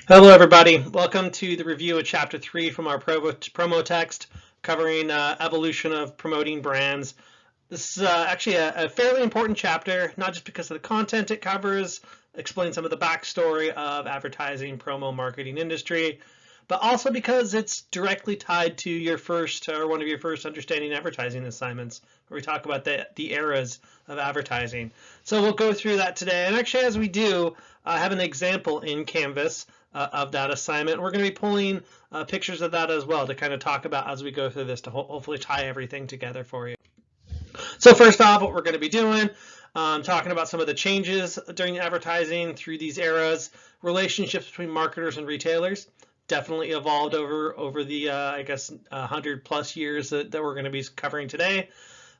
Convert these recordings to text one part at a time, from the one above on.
Hello, everybody. Welcome to the review of Chapter 3 from our promo text covering evolution of promoting brands. This is actually a fairly important chapter, not just because of the content it covers, explains some of the backstory of advertising, promo, marketing industry, but also because it's directly tied to your first or one of your first understanding advertising assignments, where we talk about the eras of advertising. So we'll go through that today. And actually, as we do, I have an example in Canvas of that assignment. We're going to be pulling pictures of that as well to kind of talk about as we go through this to hopefully tie everything together for you. So first off, what we're going to be doing, talking about some of the changes during advertising through these eras, relationships between marketers and retailers. Definitely evolved over the I guess 100+ years that we're going to be covering today.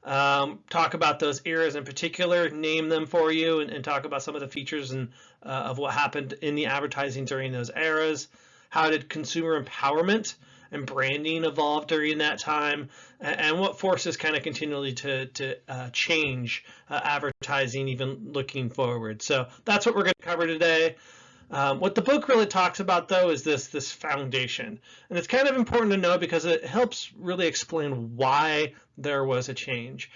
Talk about those eras in particular, name them for you, and talk about some of the features and of what happened in the advertising during those eras. How did consumer empowerment and branding evolve during that time, and what forces kind of continually to change advertising even looking forward. So that's what we're going to cover today. What the book really talks about, though, is this foundation. And it's kind of important to know because it helps really explain why there was a change.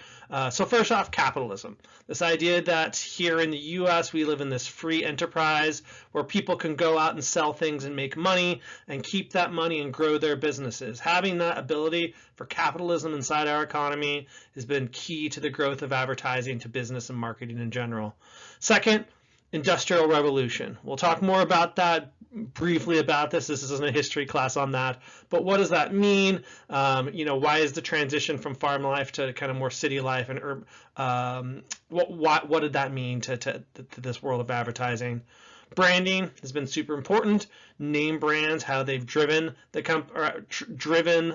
So first off, capitalism. This idea that here in the US, we live in this free enterprise where people can go out and sell things and make money and keep that money and grow their businesses. Having that ability for capitalism inside our economy has been key to the growth of advertising, to business and marketing in general. Second, Industrial Revolution. We'll talk more about that briefly about this. This isn't a history class on that, but what does that mean? Why is the transition from farm life to kind of more city life, and what did that mean to this world of advertising? Branding has been super important. Name brands, how they've driven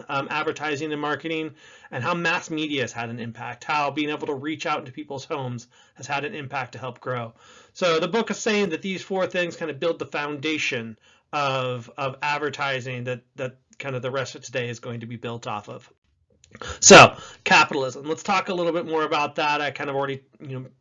advertising and marketing, and how mass media has had an impact. How being able to reach out into people's homes has had an impact to help grow. So the book is saying that these four things kind of build the foundation of advertising that kind of the rest of today is going to be built off of. So capitalism. Let's talk a little bit more about that. I kind of already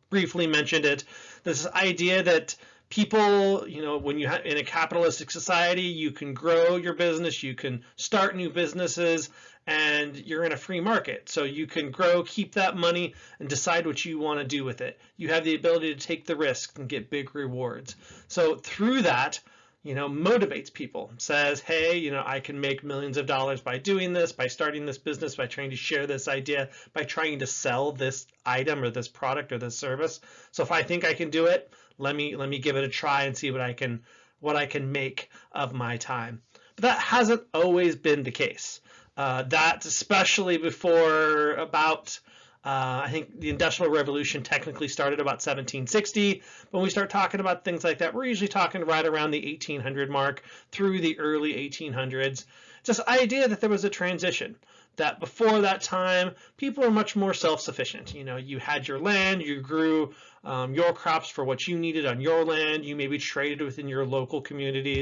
briefly mentioned it. This idea that people, when you in a capitalistic society, you can grow your business, you can start new businesses, and you're in a free market. So you can grow, keep that money, and decide what you want to do with it. You have the ability to take the risk and get big rewards. So through that, motivates people, says, hey, I can make millions of dollars by doing this, by starting this business, by trying to share this idea, by trying to sell this item or this product or this service. So if I think I can do it, let me give it a try and see what I can make of my time. But that hasn't always been the case. That's especially before about I think the Industrial Revolution technically started about 1760. When we start talking about things like that, we're usually talking right around the 1800 mark through the early 1800s. It's this idea that there was a transition, that before that time, people were much more self-sufficient. You had your land, you grew your crops for what you needed on your land, you maybe traded within your local communities.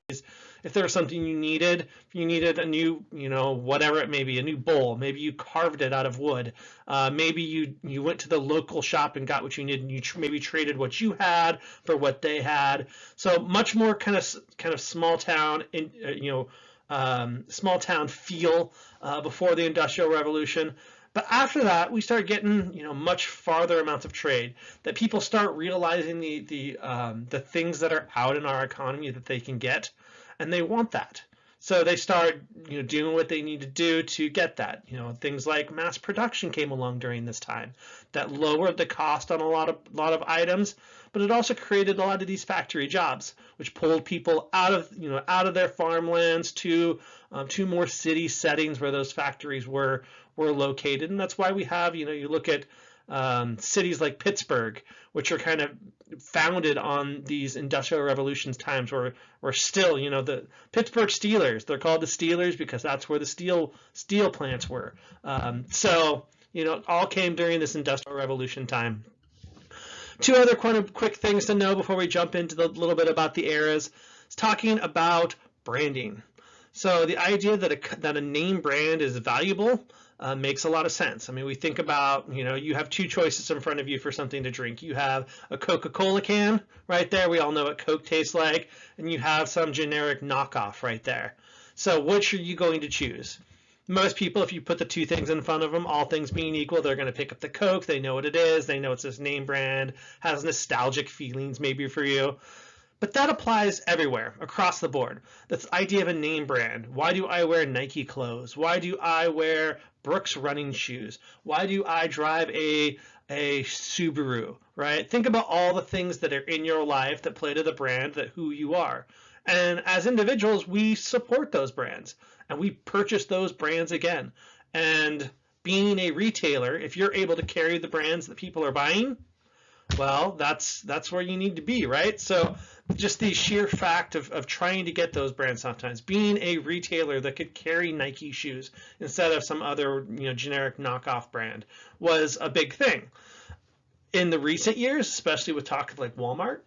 If there was something you needed a new, whatever it may be, a new bowl, maybe you carved it out of wood. Maybe you went to the local shop and got what you needed, and you maybe traded what you had for what they had. So much more kind of small town, small town feel before the Industrial Revolution. But after that, we start getting much farther amounts of trade. That people start realizing the things that are out in our economy that they can get, and they want that. So they start doing what they need to do to get that. Things like mass production came along during this time that lowered the cost on a lot of items, but it also created a lot of these factory jobs, which pulled people out of their farmlands to more city settings where those factories were located. And that's why we have, you look at cities like Pittsburgh, which are kind of founded on these Industrial Revolutions times, where still, the Pittsburgh Steelers, they're called the Steelers because that's where the steel plants were. So all came during this Industrial Revolution time. Two other kind of quick things to know before we jump into the little bit about the eras. It's talking about branding. So the idea that a name brand is valuable makes a lot of sense. I mean, we think about, you have two choices in front of you for something to drink. You have a Coca-Cola can right there. We all know what Coke tastes like. And you have some generic knockoff right there. So which are you going to choose? Most people, if you put the two things in front of them, all things being equal, they're going to pick up the Coke. They know what it is. They know it's this name brand, has nostalgic feelings maybe for you. But that applies everywhere, across the board. That's the idea of a name brand. Why do I wear Nike clothes? Why do I wear Brooks running shoes? Why do I drive a Subaru, right? Think about all the things that are in your life that play to the brand, that who you are. And as individuals, we support those brands and we purchase those brands again. And being a retailer, if you're able to carry the brands that people are buying, well, that's where you need to be, right? So just the sheer fact of trying to get those brands sometimes, being a retailer that could carry Nike shoes instead of some other generic knockoff brand was a big thing. In the recent years, especially with talk like Walmart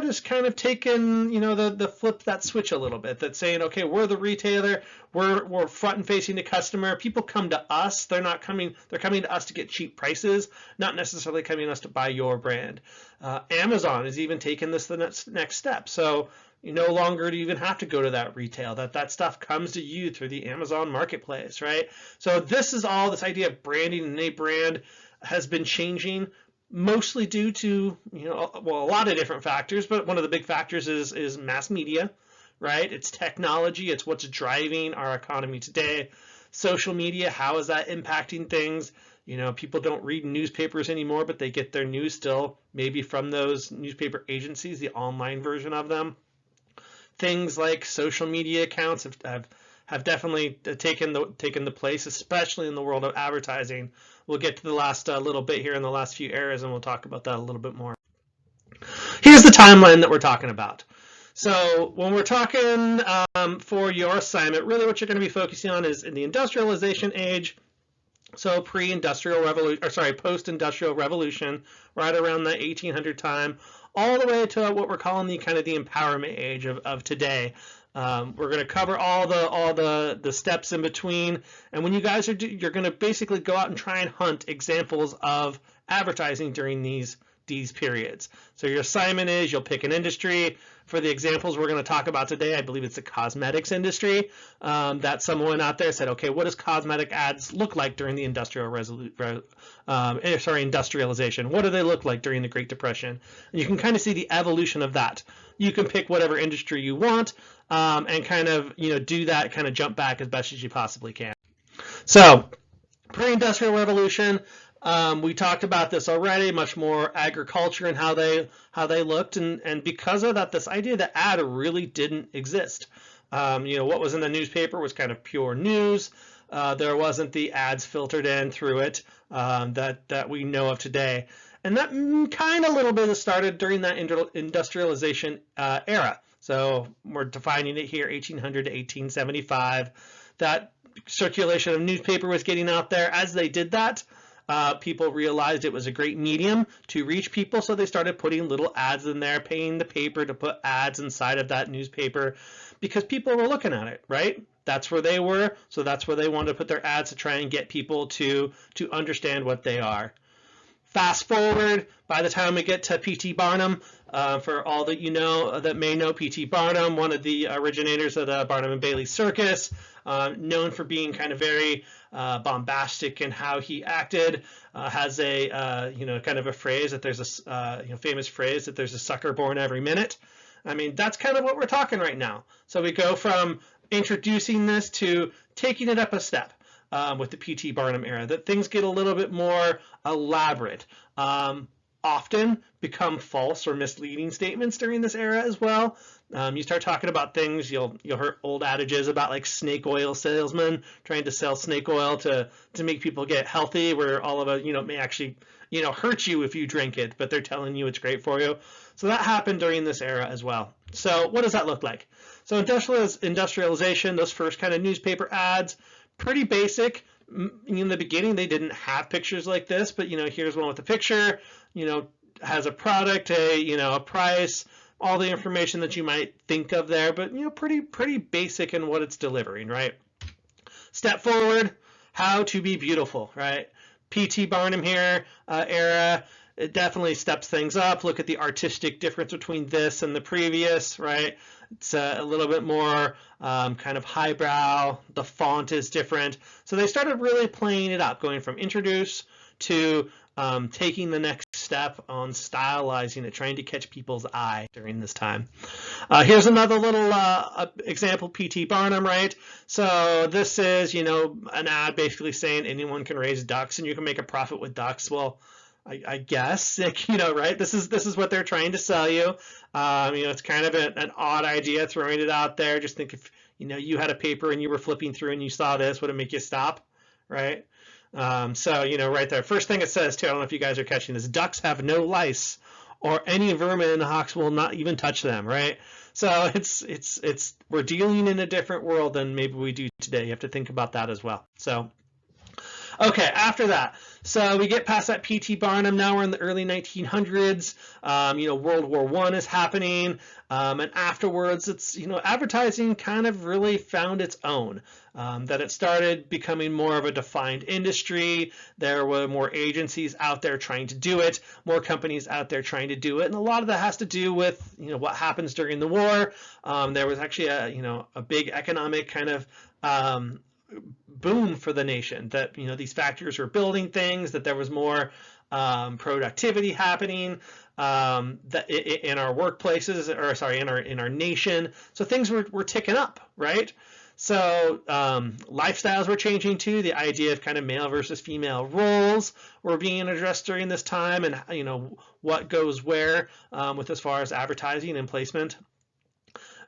has kind of taken, the flip that switch a little bit. That's saying, okay, we're the retailer, we're front and facing the customer. People come to us. They're coming to us to get cheap prices, not necessarily coming to us to buy your brand. Amazon has even taken this the next step. So you no longer even have to go to that retail. That stuff comes to you through the Amazon marketplace, right? So this idea of branding and a brand has been changing, mostly due to, a lot of different factors, but one of the big factors is mass media, right? It's technology, it's what's driving our economy today. Social media, how is that impacting things? People don't read newspapers anymore, but they get their news still maybe from those newspaper agencies, the online version of them. Things like social media accounts have definitely taken the place, especially in the world of advertising. We'll get to the last little bit here in the last few eras, and we'll talk about that a little bit more. Here's the timeline that we're talking about. So when we're talking for your assignment, really what you're going to be focusing on is in the industrialization age. So post-industrial revolution, right around the 1800 time, all the way to what we're calling the empowerment age of today. We're going to cover all the steps in between, and when you guys you're going to basically go out and try and hunt examples of advertising during these periods. So your assignment is you'll pick an industry. For the examples we're going to talk about today, I believe it's the cosmetics industry. That someone out there said, okay, what does cosmetic ads look like during the industrialization? What do they look like during the Great Depression? And you can kind of see the evolution of that. You can pick whatever industry you want and kind of do that, kind of jump back as best as you possibly can. So pre-industrial revolution. We talked about this already, much more agriculture and how they looked, and because of that, this idea that ad really didn't exist. What was in the newspaper was kind of pure news. There wasn't the ads filtered in through it that we know of today, and that kind of a little bit started during that industrialization era. So we're defining it here, 1800 to 1875. That circulation of newspaper was getting out there. As they did that, people realized it was a great medium to reach people, so they started putting little ads in there, paying the paper to put ads inside of that newspaper because people were looking at it, right? That's where they were, so that's where they wanted to put their ads to try and get people to understand what they are. Fast forward, by the time we get to P.T. Barnum, for all that that may know P.T. Barnum, one of the originators of the Barnum and Bailey Circus, known for being kind of very bombastic in how he acted, has a kind of a phrase that there's a famous phrase that there's a sucker born every minute. I mean, that's kind of what we're talking right now. So we go from introducing this to taking it up a step. With the P.T. Barnum era, that things get a little bit more elaborate, often become false or misleading statements during this era as well. You start talking about things, you'll hear old adages about like snake oil salesmen trying to sell snake oil to make people get healthy, where all of it may actually hurt you if you drink it, but they're telling you it's great for you. So that happened during this era as well. So what does that look like? So industrialization, those first kind of newspaper ads, pretty basic. In the beginning, they didn't have pictures like this, but here's one with a picture, has a product, a price, all the information that you might think of there, but pretty basic in what it's delivering, right? Step forward, how to be beautiful, right? P.T. Barnum here, era. It definitely steps things up. Look at the artistic difference between this and the previous, right? It's a little bit more kind of highbrow. The font is different. So they started really playing it up, going from introduce to taking the next step on stylizing it, trying to catch people's eye during this time. Here's another little example, P.T. Barnum, right? So this is, an ad basically saying anyone can raise ducks and you can make a profit with ducks. Well, I guess, right? This is what they're trying to sell you. It's kind of an odd idea, throwing it out there. Just think if, you had a paper and you were flipping through and you saw this, would it make you stop, right? So, right there. First thing it says, too, I don't know if you guys are catching this, ducks have no lice or any vermin, hawks will not even touch them, right? So we're dealing in a different world than maybe we do today. You have to think about that as well. So, okay, after that, so we get past that P.T. Barnum. Now we're in the early 1900s. World War I is happening, and afterwards, it's advertising kind of really found its own. That it started becoming more of a defined industry. There were more agencies out there trying to do it, more companies out there trying to do it, and a lot of that has to do with what happens during the war. There was actually a big economic kind of boom for the nation, that these factories were building things, that there was more productivity happening that in our workplaces, or sorry, in our nation. So things were ticking up, right? So lifestyles were changing too. The idea of kind of male versus female roles were being addressed during this time, and what goes where with as far as advertising and placement.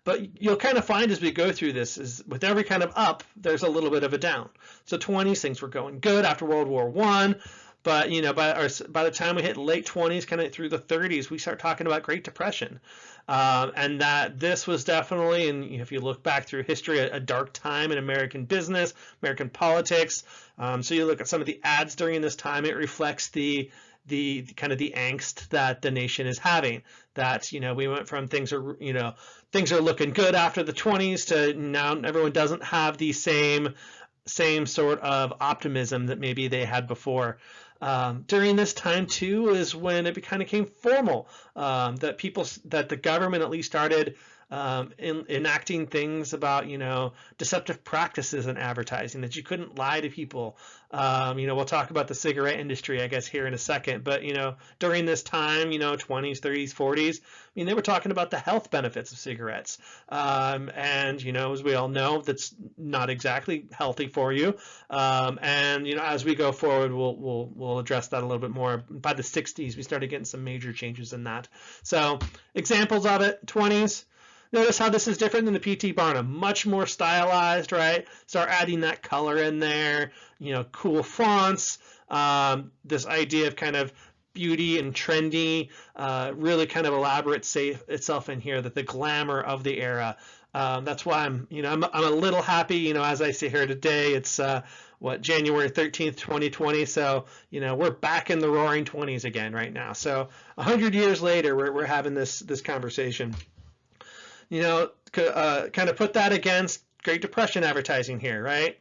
But you'll kind of find as we go through this is with every kind of up, there's a little bit of a down. So 20s, things were going good after World War I. But by the time we hit late 20s, kind of through the 30s, we start talking about Great Depression, and that this was definitely, and if you look back through history, a dark time in American business, American politics. So you look at some of the ads during this time, it reflects the kind of the angst that the nation is having. That we went from things are looking good after the 20s to now everyone doesn't have the same sort of optimism that maybe they had before. During this time too is when it kind of became formal, that the government at least started enacting things about deceptive practices in advertising, that you couldn't lie to people. We'll talk about the cigarette industry, I guess, here in a second, but during this time, 20s, 30s, 40s, they were talking about the health benefits of cigarettes, and as we all know, that's not exactly healthy for you. And as we go forward, we'll address that a little bit more. By the 60s, we started getting some major changes in that. So examples of it: 20s. Notice how this is different than the P.T. Barnum, much more stylized, right? Start adding that color in there, cool fonts, this idea of kind of beauty and trendy, really kind of elaborate itself in here, that the glamour of the era. That's why I'm a little happy, as I sit here today. It's January 13th, 2020. So, we're back in the roaring 20s again right now. So 100 years later, we're having this conversation. Kind of put that against Great Depression advertising here, right?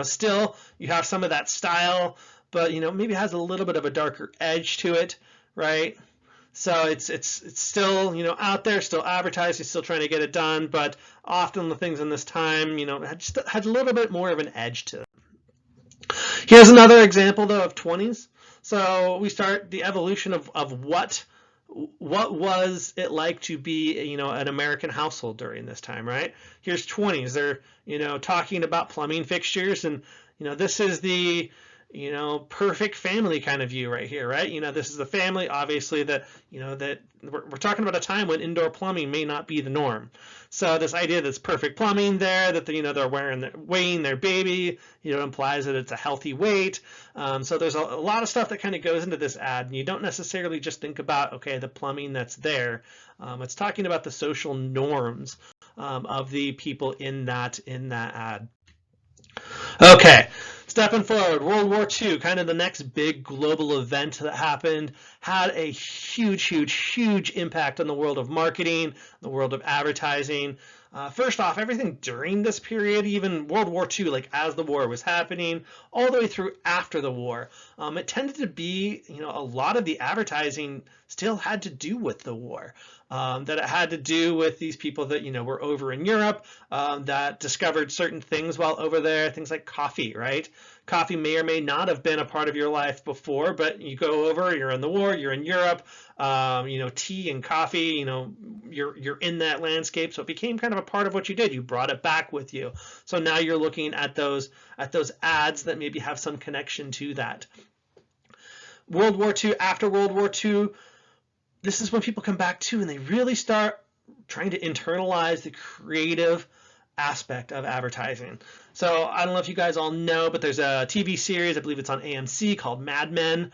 Still you have some of that style, but maybe it has a little bit of a darker edge to it, right? So it's still out there, still advertising, still trying to get it done, but often the things in this time had a little bit more of an edge to them. Here's another example though of 20s. So we start the evolution of what was it like to be an American household during this time, right? Here's 20s. They're talking about plumbing fixtures, and this is the perfect family kind of view right here, right? This is the family, obviously, that that we're talking about a time when indoor plumbing may not be the norm. So this idea that's perfect plumbing there, that they're weighing their baby, implies that it's a healthy weight. So there's a lot of stuff that kind of goes into this ad, and you don't necessarily just think about, okay, the plumbing that's there. It's talking about the social norms of the people in that ad. Okay, stepping forward, World War II, kind of the next big global event that happened. had a huge impact on the world of marketing, the world of advertising. First off, everything during this period, even World War II, like as the war was happening, all the way through after the war, it tended to be, a lot of the advertising still had to do with the war. That it had to do with these people that, were over in Europe, that discovered certain things while over there, things like coffee, right? Coffee may or may not have been a part of your life before, but you go over, you're in the war, you're in Europe, tea and coffee, you're in that landscape. So it became kind of a part of what you did. You brought it back with you. So now you're looking at those ads that maybe have some connection to that. World War II, after World War II, this is when people come back to and they really start trying to internalize the creative aspect of advertising. So I don't know if you guys all know, but there's a TV series, I believe it's on AMC, called Mad Men.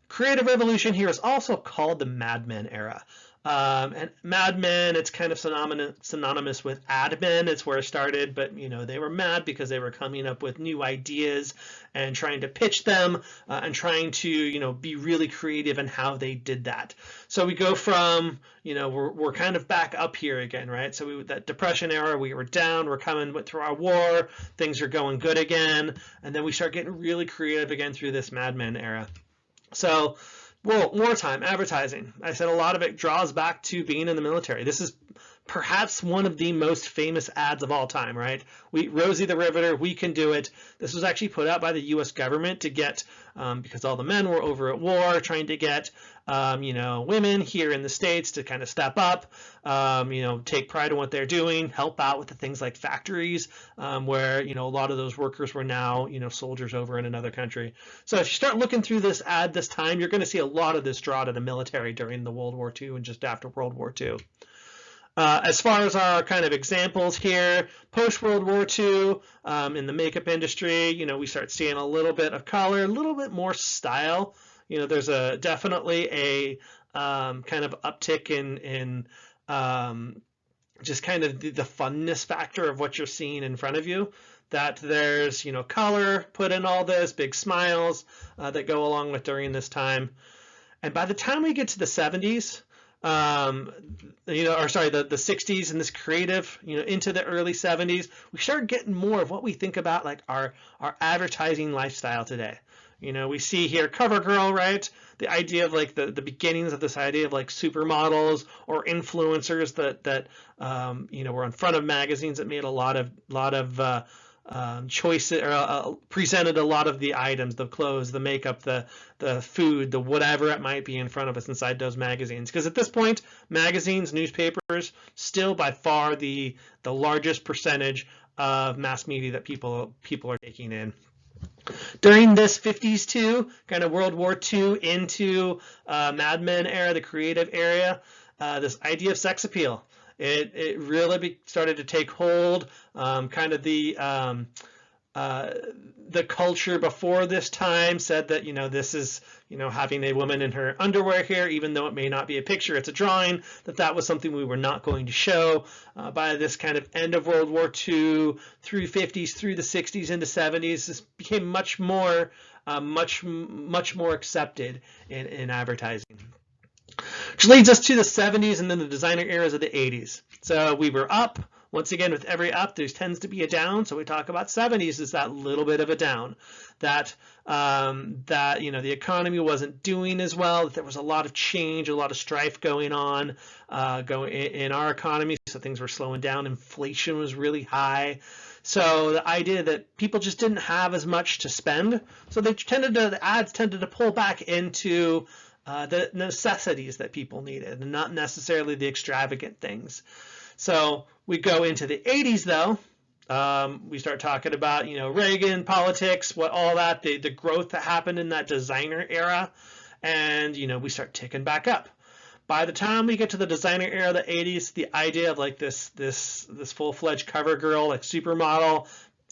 Creative revolution here is also called the Mad Men era. And Mad Men, it's kind of synonymous with Ad Men. It's where it started, but they were mad because they were coming up with new ideas and trying to pitch them and trying to be really creative in how they did that. So we go from we're kind of back up here again, right? So that Depression era, we were down, we're coming through our war, things are going good again, and then we start getting really creative again through this Mad Men era. So, wartime advertising. I said a lot of it draws back to being in the military. This is perhaps one of the most famous ads of all time, right? Rosie the Riveter, we can do it. This was actually put out by the U.S. government to get, because all the men were over at war, trying to get, women here in the States to kind of step up, take pride in what they're doing, help out with the things like factories, where, a lot of those workers were now, soldiers over in another country. So if you start looking through this ad this time, you're going to see a lot of this draw to the military during the World War II and just after World War II. As far as our kind of examples here, post-World War II, in the makeup industry, we start seeing a little bit of color, a little bit more style. There's definitely a kind of uptick in just kind of the funness factor of what you're seeing in front of you. That there's, color put in all this, big smiles that go along with during this time. And by the time we get to the 70s, the 60s and this creative, into the early 70s, we start getting more of what we think about like our advertising lifestyle today. We see here CoverGirl, right? The idea of like the beginnings of this idea of like supermodels or influencers that were in front of magazines that made a lot of choices, or presented a lot of the items, the clothes, the makeup, the food, the whatever it might be in front of us inside those magazines. Because at this point, magazines, newspapers, still by far the largest percentage of mass media that people are taking in. During this 50s too, kind of World War II into Mad Men era, the creative area, this idea of sex appeal. It really started to take hold. Kind of the culture before this time said that this is having a woman in her underwear here, even though it may not be a picture, it's a drawing. That was something we were not going to show. By this kind of end of World War II through 50s, through the 60s into 70s, this became much more accepted in advertising. Which leads us to the 70s and then the designer eras of the 80s. So we were up. Once again, with every up, there tends to be a down. So we talk about 70s as that little bit of a down. That the economy wasn't doing as well. That there was a lot of change, a lot of strife going on in our economy. So things were slowing down. Inflation was really high. So the idea that people just didn't have as much to spend. So the ads tended to pull back into the necessities that people needed, and not necessarily the extravagant things. So we go into the 80s though. We start talking about Reagan, politics, all that, the growth that happened in that designer era, and we start ticking back up. By the time we get to the designer era of the 80s, the idea of like this full-fledged cover girl, like supermodel,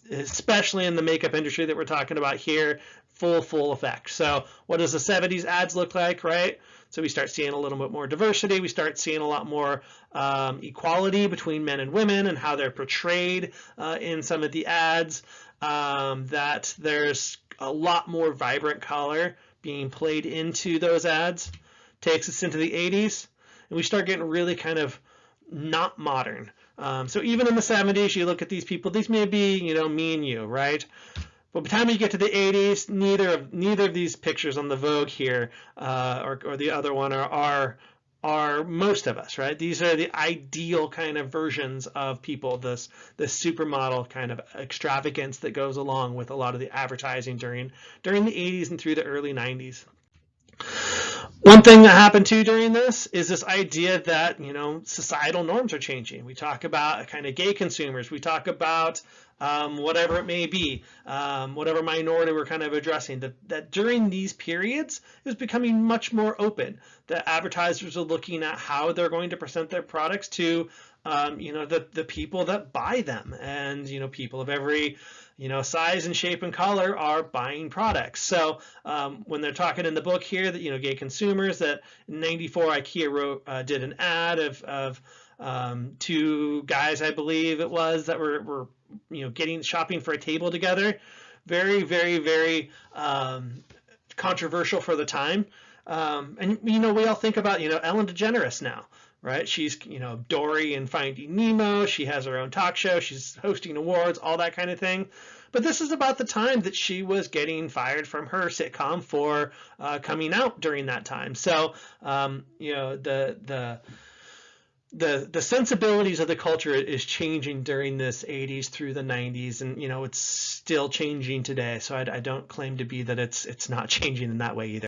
especially in the makeup industry that we're talking about here, full effect. So what does the 70s ads look like, right? So we start seeing a little bit more diversity. We start seeing a lot more equality between men and women and how they're portrayed in some of the ads, that there's a lot more vibrant color being played into those ads. takes us into the 80s, and we start getting really kind of not modern. So even in the 70s, you look at these people, these may be, you know, me and you, right? But by the time you get to the 80s, neither of these pictures on the Vogue here or the other one are most of us, right? These are the ideal kind of versions of people, this supermodel kind of extravagance that goes along with a lot of the advertising during the 80s and through the early 90s. One thing that happened too during this is this idea that, you know, societal norms are changing. We talk about kind of gay consumers. We talk about whatever it may be, whatever minority we're kind of addressing, that during these periods it was becoming much more open, that advertisers are looking at how they're going to present their products to you know, the people that buy them, and, you know, people of every, you know, size and shape and color are buying products. So when they're talking in the book here that, you know, gay consumers, that in '94 IKEA did an ad of two guys, I believe it was, that were you know, shopping for a table together. Very, very, very controversial for the time. And, you know, we all think about, you know, Ellen DeGeneres now, right? She's, you know, Dory in Finding Nemo. She has her own talk show. She's hosting awards, all that kind of thing. But this is about the time that she was getting fired from her sitcom for coming out during that time. So, you know, the sensibilities of the culture is changing during this 80s through the 90s, and, you know, it's still changing today. So I don't claim to be that it's not changing in that way either.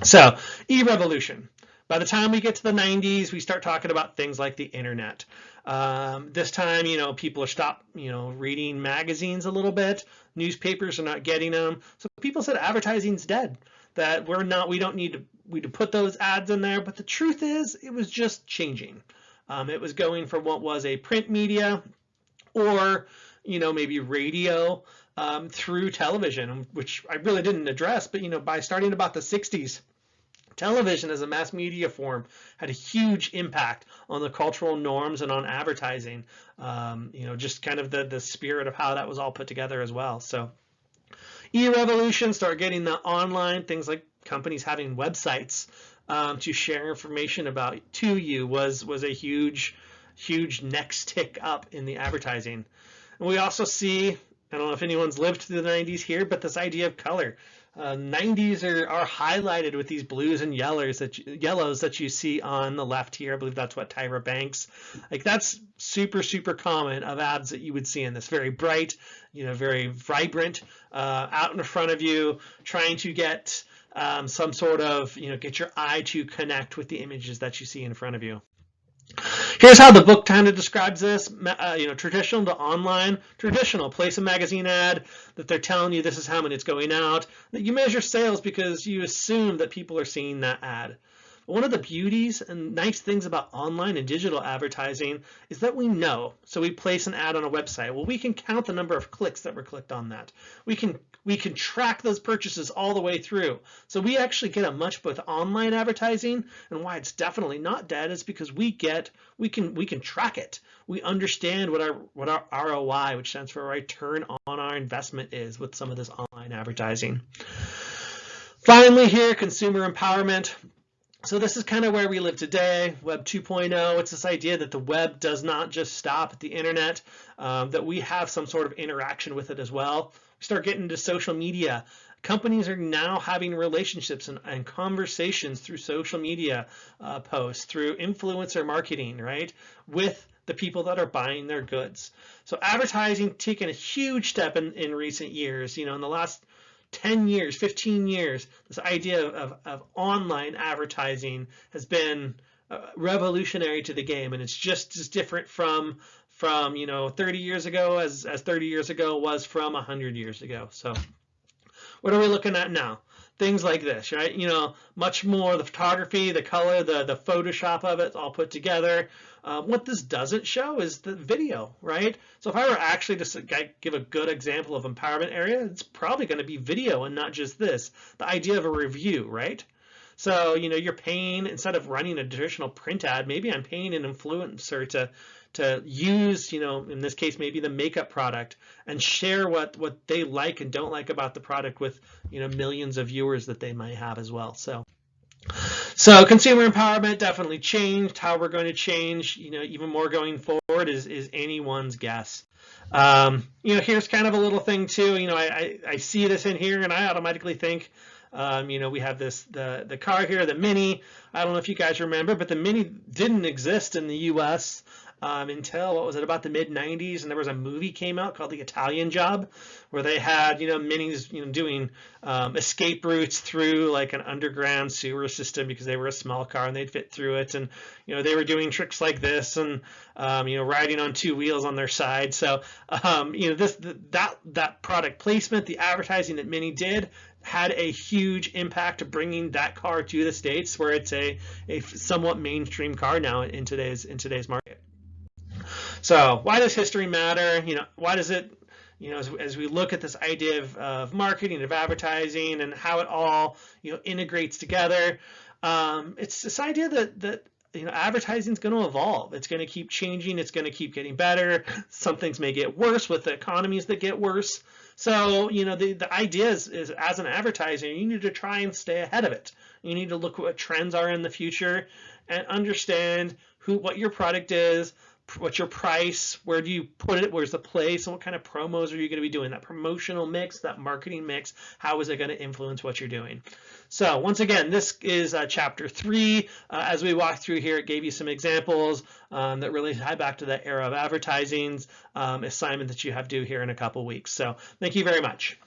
So e-revolution. By the time we get to the 90s, we start talking about things like the internet. This time, you know, people are stopped, you know, reading magazines a little bit. Newspapers are not getting them. So people said advertising's dead, that we don't need to put those ads in there. But the truth is, it was just changing. It was going from what was a print media, or, you know, maybe radio, through television, which I really didn't address. But, you know, by starting about the 60s, television as a mass media form had a huge impact on the cultural norms and on advertising. You know, just kind of the spirit of how that was all put together as well. So e-revolution, start getting the online things, like companies having websites to share information about to you, was a huge next tick up in the advertising. And we also see, I don't know if anyone's lived through the 90s here, but this idea of color. 90s are highlighted with these blues and yellows that you see on the left here. I believe that's what Tyra Banks, like, that's super common of ads that you would see in this. Very bright, you know, very vibrant, out in front of you, trying to get some sort of, you know, get your eye to connect with the images that you see in front of you. Here's how the book kind of describes this. You know, traditional to online. Traditional, place a magazine ad that they're telling you this is how many it's going out. That you measure sales because you assume that people are seeing that ad. But one of the beauties and nice things about online and digital advertising is that we know. So we place an ad on a website. Well, we can count the number of clicks that were clicked on that. We can track those purchases all the way through. So we actually get a much with online advertising, and why it's definitely not dead is because we can track it. We understand what our ROI, which stands for return on our investment, is with some of this online advertising. Finally here, consumer empowerment. So this is kind of where we live today, Web 2.0. It's this idea that the web does not just stop at the internet, that we have some sort of interaction with it as well. We start getting into social media. Companies are now having relationships and conversations through social media posts, through influencer marketing, right, with the people that are buying their goods. So advertising taken a huge step in recent years. You know, in the last 10 years, 15 years, this idea of online advertising has been revolutionary to the game, and it's just as different from you know, 30 years ago as 30 years ago was from 100 years ago. So what are we looking at now? Things like this, right? You know, much more the photography, the color, the Photoshop of it all put together. What this doesn't show is the video, right? So if I were actually to give a good example of empowerment area, it's probably going to be video and not just this. The idea of a review, right? So, you know, you're paying, instead of running a traditional print ad, maybe I'm paying an influencer to use, you know, in this case, maybe the makeup product, and share what they like and don't like about the product with, you know, millions of viewers that they might have as well. So So consumer empowerment definitely changed. How we're going to change, even more going forward is anyone's guess. Here's kind of a little thing too. I see this in here and I automatically think, we have the car here, the Mini. I don't know if you guys remember, but the Mini didn't exist in the U.S. Until, what was it, about the mid-90s, and there was a movie came out called The Italian Job, where they had Minis doing escape routes through like an underground sewer system because they were a small car and they'd fit through it, and they were doing tricks like this and riding on two wheels on their side. So that product placement, the advertising that Mini did, had a huge impact of bringing that car to the States, where it's a somewhat mainstream car now in today's market. So why does history matter? Why does it, as we look at this idea of marketing, of advertising, and how it all, integrates together, it's this idea that advertising is going to evolve. It's going to keep changing. It's going to keep getting better. Some things may get worse with the economies that get worse. So, the idea is as an advertiser, you need to try and stay ahead of it. You need to look at what trends are in the future and understand what your product is, what's your price, where do you put it, where's the place, and what kind of promos are you going to be doing, that promotional mix, that marketing mix, how is it going to influence what you're doing. So once again, this is chapter 3. As we walk through here, it gave you some examples that really tie back to that era of advertising assignment that you have due here in a couple weeks. So thank you very much.